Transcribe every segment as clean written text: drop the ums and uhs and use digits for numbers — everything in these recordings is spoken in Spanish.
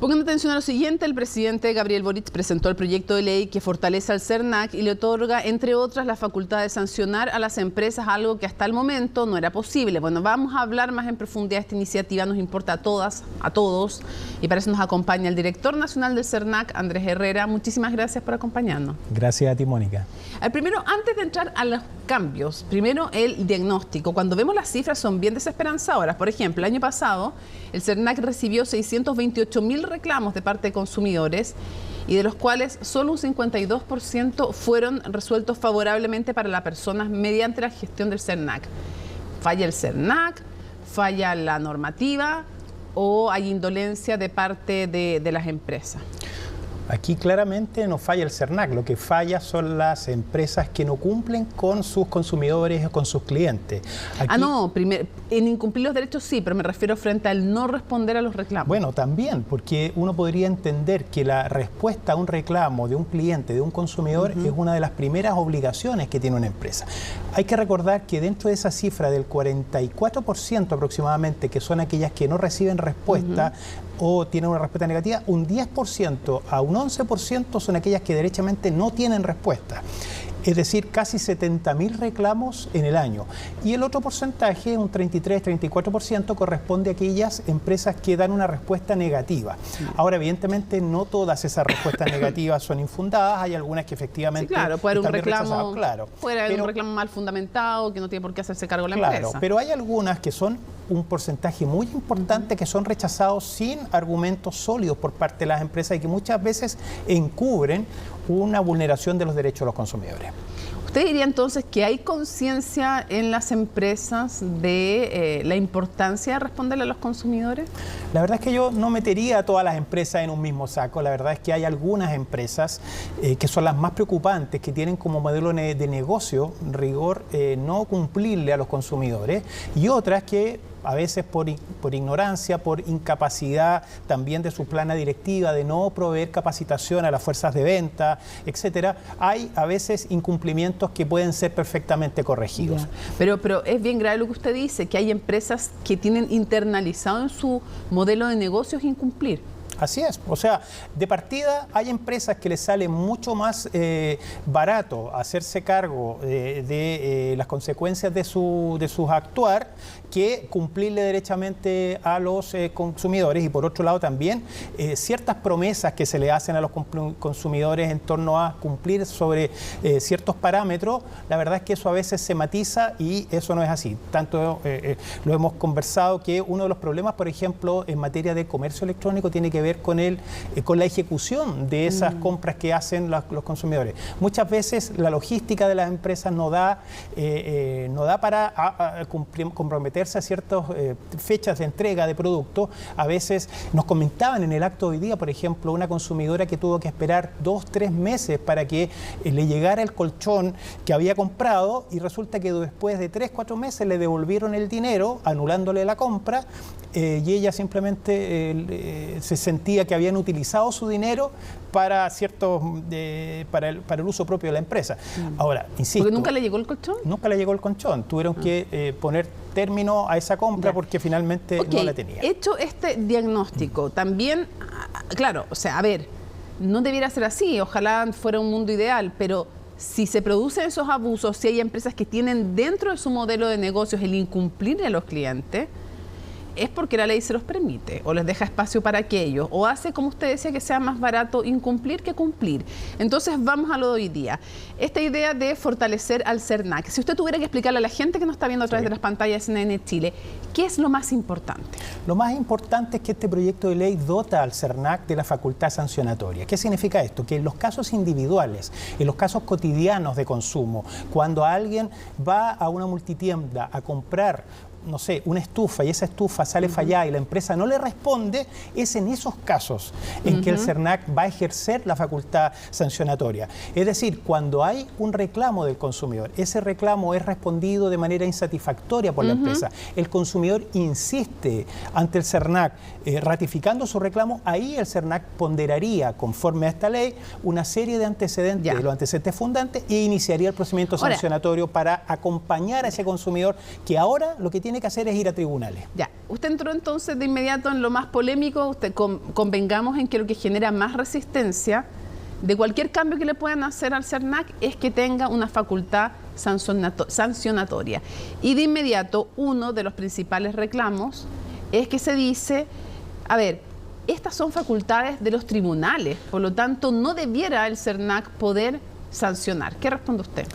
Pongan atención a lo siguiente, el presidente Gabriel Boric presentó el proyecto de ley que fortalece al SERNAC y le otorga, entre otras, la facultad de sancionar a las empresas, algo que hasta el momento no era posible. Bueno, vamos a hablar más en profundidad de esta iniciativa, nos importa a todas, a todos, y para eso nos acompaña el director nacional del SERNAC, Andrés Herrera. Muchísimas gracias por acompañarnos. Gracias a ti, Mónica. Primero, antes de entrar a los cambios, primero el diagnóstico. Cuando vemos las cifras son bien desesperanzadoras. Por ejemplo, el año pasado el SERNAC recibió 628.000 reclamos de parte de consumidores y de los cuales solo un 52% fueron resueltos favorablemente para las personas mediante la gestión del SERNAC. ¿Falla el SERNAC? ¿Falla la normativa? ¿O hay indolencia de parte de las empresas? Aquí claramente no falla el SERNAC, lo que falla son las empresas que no cumplen con sus consumidores o con sus clientes. Aquí, en incumplir los derechos sí, pero me refiero frente al no responder a los reclamos. Bueno, también, porque uno podría entender que la respuesta a un reclamo de un cliente, de un consumidor, es una de las primeras obligaciones que tiene una empresa. Hay que recordar que dentro de esa cifra del 44% aproximadamente, que son aquellas que no reciben respuesta, o tienen una respuesta negativa, un 10% a un 11% son aquellas que derechamente no tienen respuesta. Es decir, casi 70.000 reclamos en el año. Y el otro porcentaje, un 33-34%, corresponde a aquellas empresas que dan una respuesta negativa. Ahora, evidentemente, no todas esas respuestas negativas son infundadas. Hay algunas que efectivamente puede haber un reclamo, puede haber un reclamo mal fundamentado, que no tiene por qué hacerse cargo la empresa. Pero hay algunas que son un porcentaje muy importante que son rechazados sin argumentos sólidos por parte de las empresas y que muchas veces encubren una vulneración de los derechos de los consumidores. ¿Usted diría entonces que hay conciencia en las empresas de la importancia de responderle a los consumidores? La verdad es que yo no metería a todas las empresas en un mismo saco. La verdad es que hay algunas empresas que son las más preocupantes, que tienen como modelo de negocio rigor no cumplirle a los consumidores, y otras que a veces por ignorancia, por incapacidad también de su plana directiva, de no proveer capacitación a las fuerzas de venta, etcétera, hay a veces incumplimientos que pueden ser perfectamente corregidos. Pero es bien grave lo que usted dice, que hay empresas que tienen internalizado en su modelo de negocios incumplir. Así es, o sea, de partida hay empresas que les sale mucho más barato hacerse cargo de las consecuencias de sus actuar que cumplirle derechamente a los consumidores, y por otro lado también ciertas promesas que se le hacen a los consumidores en torno a cumplir sobre ciertos parámetros. La verdad es que eso a veces se matiza y eso no es así. Tanto lo hemos conversado que uno de los problemas, por ejemplo, en materia de comercio electrónico tiene que ver con la ejecución de esas compras que hacen los consumidores. Muchas veces la logística de las empresas no da para comprometerse a ciertas fechas de entrega de productos. A veces nos comentaban en el acto de hoy día, por ejemplo, una consumidora que tuvo que esperar 2-3 meses para que le llegara el colchón que había comprado, y resulta que después de 3-4 meses le devolvieron el dinero, anulándole la compra, y ella simplemente se sentía que habían utilizado su dinero para el uso propio de la empresa. Ahora, insisto... ¿Porque nunca le llegó el colchón? Nunca le llegó el colchón. Tuvieron que poner término a esa compra porque finalmente no la tenía. Hecho este diagnóstico, también, claro, o sea, a ver, no debiera ser así, ojalá fuera un mundo ideal, pero si se producen esos abusos, si hay empresas que tienen dentro de su modelo de negocios el incumplir a los clientes, es porque la ley se los permite o les deja espacio para aquello, o hace, como usted decía, que sea más barato incumplir que cumplir. Entonces vamos a lo de hoy día. Esta idea de fortalecer al SERNAC, si usted tuviera que explicarle a la gente que nos está viendo a través de las pantallas de CNN Chile, ¿qué es lo más importante? Lo más importante es que este proyecto de ley dota al SERNAC de la facultad sancionatoria. ¿Qué significa esto? Que en los casos individuales, en los casos cotidianos de consumo, cuando alguien va a una multitienda a comprar, no sé, una estufa, y esa estufa sale fallada y la empresa no le responde, es en esos casos en que el SERNAC va a ejercer la facultad sancionatoria. Es decir, cuando hay un reclamo del consumidor, ese reclamo es respondido de manera insatisfactoria por la empresa, el consumidor insiste ante el SERNAC ratificando su reclamo, ahí el SERNAC ponderaría, conforme a esta ley, una serie de antecedentes, los antecedentes fundantes, e iniciaría el procedimiento sancionatorio para acompañar a ese consumidor que ahora lo que tiene tiene que hacer es ir a tribunales. Ya, usted entró entonces de inmediato en lo más polémico. Convengamos en que lo que genera más resistencia de cualquier cambio que le puedan hacer al CERNAC es que tenga una facultad sancionatoria. Y de inmediato uno de los principales reclamos es que se dice, a ver, estas son facultades de los tribunales, por lo tanto no debiera el CERNAC poder sancionar. ¿Qué responde usted?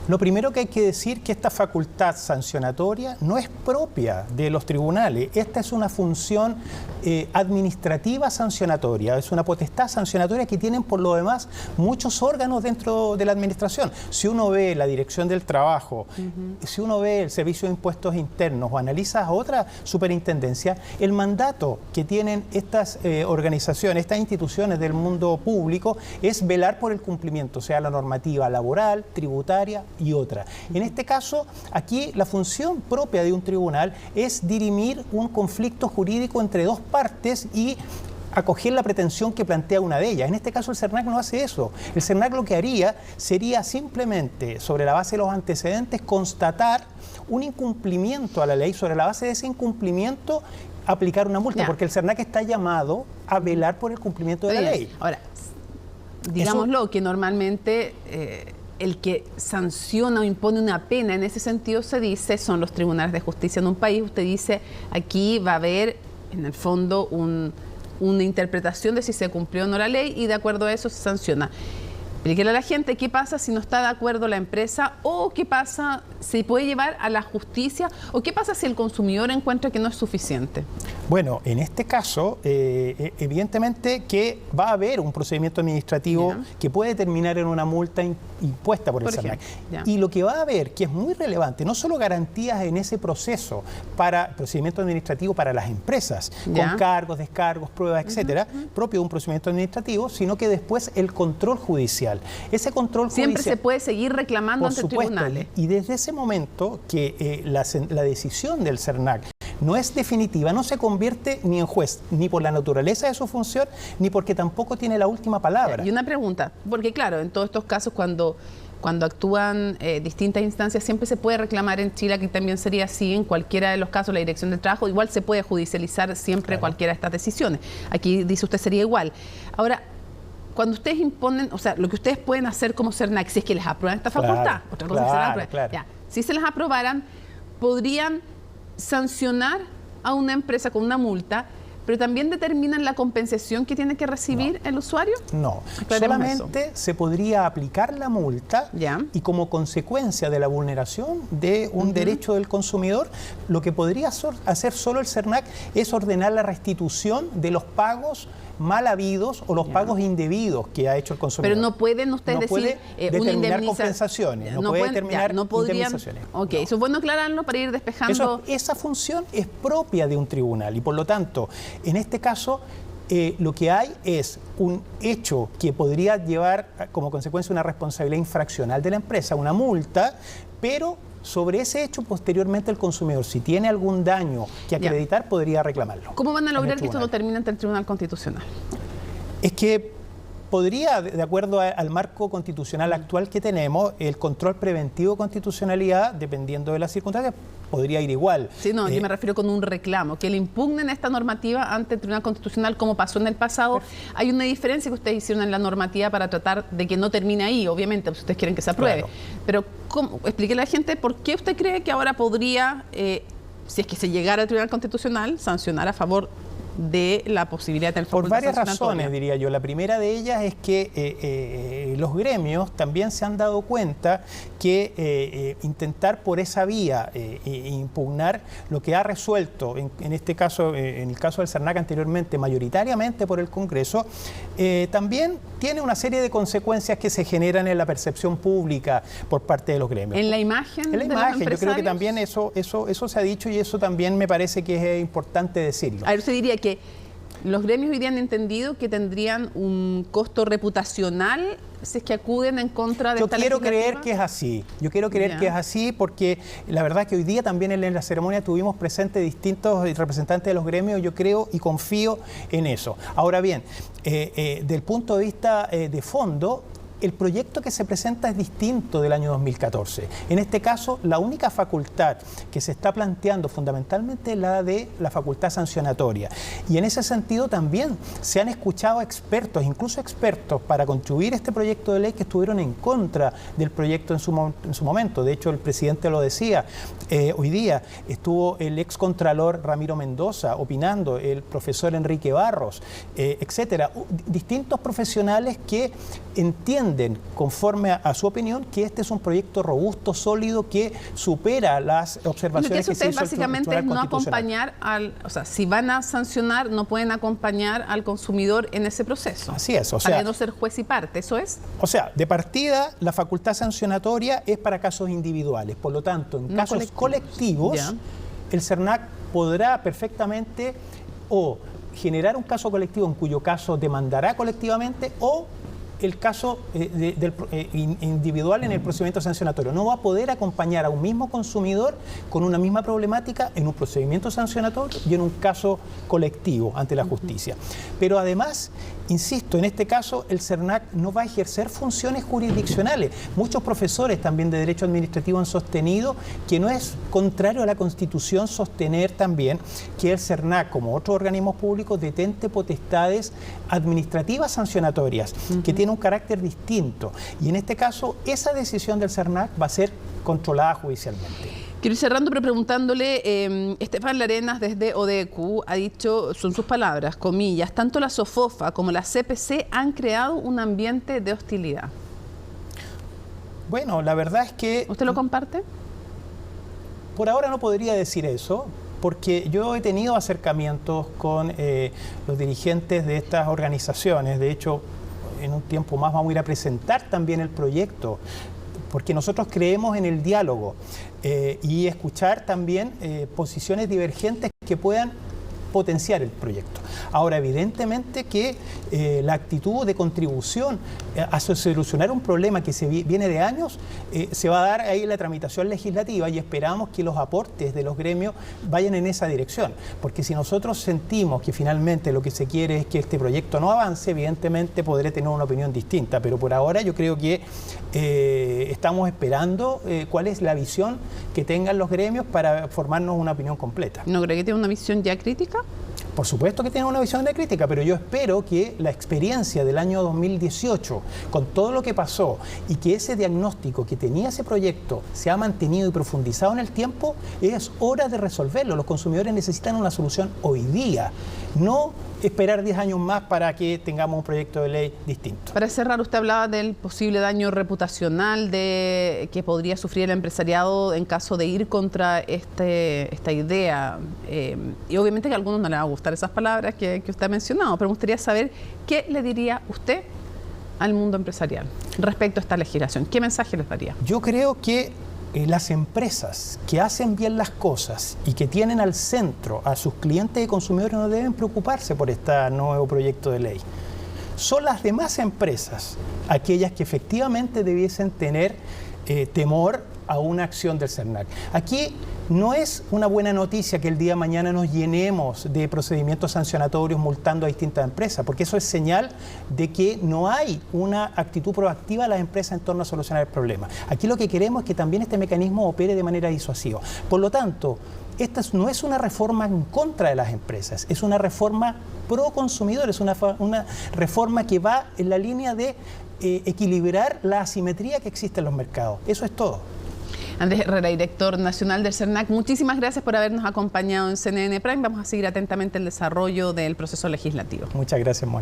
Lo primero que hay que decir es que esta facultad sancionatoria no es propia de los tribunales. Esta es una función administrativa sancionatoria, es una potestad sancionatoria que tienen por lo demás muchos órganos dentro de la administración. Si uno ve la Dirección del Trabajo, si uno ve el Servicio de Impuestos Internos o analiza otra superintendencia, el mandato que tienen estas organizaciones, estas instituciones del mundo público es velar por el cumplimiento, sea la normativa laboral, tributaria y otra. En este caso, aquí la función propia de un tribunal es dirimir un conflicto jurídico entre dos partes y acoger la pretensión que plantea una de ellas. En este caso el CERNAC no hace eso. El CERNAC lo que haría sería simplemente, sobre la base de los antecedentes, constatar un incumplimiento a la ley, sobre la base de ese incumplimiento aplicar una multa, porque el CERNAC está llamado a velar por el cumplimiento de la ley. Ahora, digámoslo, que normalmente el que sanciona o impone una pena en ese sentido se dice son los tribunales de justicia en un país. Usted dice aquí va a haber en el fondo una interpretación de si se cumplió o no la ley y de acuerdo a eso se sanciona. Explíquele a la gente qué pasa si no está de acuerdo la empresa o qué pasa, si puede llevar a la justicia o qué pasa si el consumidor encuentra que no es suficiente. Bueno, en este caso, evidentemente que va a haber un procedimiento administrativo que puede terminar en una multa impuesta por el CERNAC. Y lo que va a haber, que es muy relevante, no solo garantías en ese proceso para procedimiento administrativo para las empresas, con cargos, descargos, pruebas, etcétera, propio de un procedimiento administrativo, sino que después el control judicial. Ese control siempre judicial, se puede seguir reclamando ante tribunales. Y desde ese momento que la decisión del CERNAC no es definitiva, no se convierte ni en juez, ni por la naturaleza de su función, ni porque tampoco tiene la última palabra. Y una pregunta, porque claro, en todos estos casos cuando actúan distintas instancias, siempre se puede reclamar en Chile, que también sería así en cualquiera de los casos, la Dirección del Trabajo, igual se puede judicializar siempre cualquiera de estas decisiones. Aquí dice usted sería igual. Ahora, cuando ustedes imponen, o sea, lo que ustedes pueden hacer como CERNAC, si es que les aprueban esta facultad, otra cosa es que se la aprueben. Si se las aprobaran, podrían sancionar a una empresa con una multa, pero también determinan la compensación que tiene que recibir el usuario. No, solamente se podría aplicar la multa y como consecuencia de la vulneración de un derecho del consumidor, lo que podría hacer solo el CERNAC es ordenar la restitución de los pagos mal habidos o los pagos indebidos que ha hecho el consumidor. Pero no pueden ustedes decir determinar compensaciones, no puede determinar indemnizaciones. Ok, eso es bueno aclararlo para ir despejando. Esa función es propia de un tribunal y por lo tanto, en este caso, lo que hay es un hecho que podría llevar como consecuencia una responsabilidad infraccional de la empresa, una multa, pero sobre ese hecho posteriormente el consumidor, si tiene algún daño que acreditar, podría reclamarlo. ¿Cómo van a lograr que esto no termine ante el Tribunal Constitucional? Es que podría, de acuerdo al marco constitucional actual que tenemos, el control preventivo de constitucionalidad, dependiendo de las circunstancias, podría ir igual. Sí, no, yo me refiero con un reclamo, que le impugnen esta normativa ante el Tribunal Constitucional como pasó en el pasado. Hay una diferencia que ustedes hicieron en la normativa para tratar de que no termine ahí, obviamente, si ustedes quieren que se apruebe. Pero explíquele a la gente por qué usted cree que ahora podría, si es que se llegara al Tribunal Constitucional, sancionar a favor de la posibilidad de tener facultad sancionatoria. Por varias razones, diría yo. La primera de ellas es que los gremios también se han dado cuenta que intentar por esa vía impugnar lo que ha resuelto, en este caso, en el caso del CERNAC anteriormente, mayoritariamente por el Congreso, también tiene una serie de consecuencias que se generan en la percepción pública por parte de los gremios. ¿En la imagen? En la imagen, yo creo que también eso se ha dicho y eso también me parece que es importante decirlo. A ver, usted diría que los gremios hoy día han entendido que tendrían un costo reputacional si es que acuden en contra de esta legislativa. Yo quiero creer que es así. Yo quiero creer que es así porque la verdad que hoy día también en la ceremonia tuvimos presentes distintos representantes de los gremios. Yo creo y confío en eso. Ahora bien, del punto de vista de fondo, el proyecto que se presenta es distinto del año 2014. En este caso, la única facultad que se está planteando fundamentalmente es la de la facultad sancionatoria. Y en ese sentido también se han escuchado expertos, incluso expertos para construir este proyecto de ley, que estuvieron en contra del proyecto en su momento. De hecho, el presidente lo decía, hoy día estuvo el excontralor Ramiro Mendoza opinando, el profesor Enrique Barros, etcétera. Distintos profesionales que entienden, conforme a su opinión, que este es un proyecto robusto, sólido, que supera las observaciones que se hizo básicamente es no acompañar o sea, si van a sancionar, no pueden acompañar al consumidor en ese proceso. Así es, o sea, para no ser juez y parte, ¿eso es? O sea, de partida, la facultad sancionatoria es para casos individuales, por lo tanto, en casos colectivos, el CERNAC podrá perfectamente o generar un caso colectivo en cuyo caso demandará colectivamente, o el caso individual en el procedimiento sancionatorio. No va a poder acompañar a un mismo consumidor con una misma problemática en un procedimiento sancionatorio y en un caso colectivo ante la justicia. Pero además, insisto, en este caso el CERNAC no va a ejercer funciones jurisdiccionales. Muchos profesores también de Derecho Administrativo han sostenido que no es contrario a la Constitución sostener también que el CERNAC, como otros organismos públicos, detente potestades administrativas sancionatorias, que tienen un carácter distinto. Y en este caso, esa decisión del CERNAC va a ser controlada judicialmente. Quiero ir cerrando, pero preguntándole, Estefan Larenas desde ODECU ha dicho, son sus palabras, comillas, tanto la SOFOFA como la CPC han creado un ambiente de hostilidad. Bueno, la verdad es que... ¿Usted lo comparte? Por ahora no podría decir eso, porque yo he tenido acercamientos con los dirigentes de estas organizaciones. De hecho, en un tiempo más vamos a ir a presentar también el proyecto, porque nosotros creemos en el diálogo y escuchar también posiciones divergentes que puedan potenciar el proyecto. Ahora, evidentemente que la actitud de contribución a solucionar un problema que viene de años, se va a dar ahí la tramitación legislativa, y esperamos que los aportes de los gremios vayan en esa dirección, porque si nosotros sentimos que finalmente lo que se quiere es que este proyecto no avance, evidentemente podré tener una opinión distinta, pero por ahora yo creo que estamos esperando cuál es la visión que tengan los gremios para formarnos una opinión completa. ¿No cree que tiene una visión ya crítica? Por supuesto que tiene una visión de crítica, pero yo espero que la experiencia del año 2018, con todo lo que pasó, y que ese diagnóstico que tenía ese proyecto se ha mantenido y profundizado en el tiempo, es hora de resolverlo. Los consumidores necesitan una solución hoy día, no esperar 10 años más para que tengamos un proyecto de ley distinto. Para cerrar, usted hablaba del posible daño reputacional que podría sufrir el empresariado en caso de ir contra esta idea. Y obviamente que a algunos no les va a gustar esas palabras que usted ha mencionado, pero me gustaría saber qué le diría usted al mundo empresarial respecto a esta legislación. ¿Qué mensaje les daría? Yo creo que las empresas que hacen bien las cosas y que tienen al centro a sus clientes y consumidores no deben preocuparse por este nuevo proyecto de ley. Son las demás empresas aquellas que efectivamente debiesen tener temor a una acción del CERNAC. Aquí no es una buena noticia que el día de mañana nos llenemos de procedimientos sancionatorios multando a distintas empresas, porque eso es señal de que no hay una actitud proactiva de las empresas en torno a solucionar el problema. Aquí lo que queremos es que también este mecanismo opere de manera disuasiva. Por lo tanto, esta no es una reforma en contra de las empresas, es una reforma pro consumidor, es una reforma que va en la línea de equilibrar la asimetría que existe en los mercados. Eso es todo. Andrés Herrera, director nacional del CERNAC, muchísimas gracias por habernos acompañado en CNN Prime. Vamos a seguir atentamente el desarrollo del proceso legislativo. Muchas gracias, Mónica.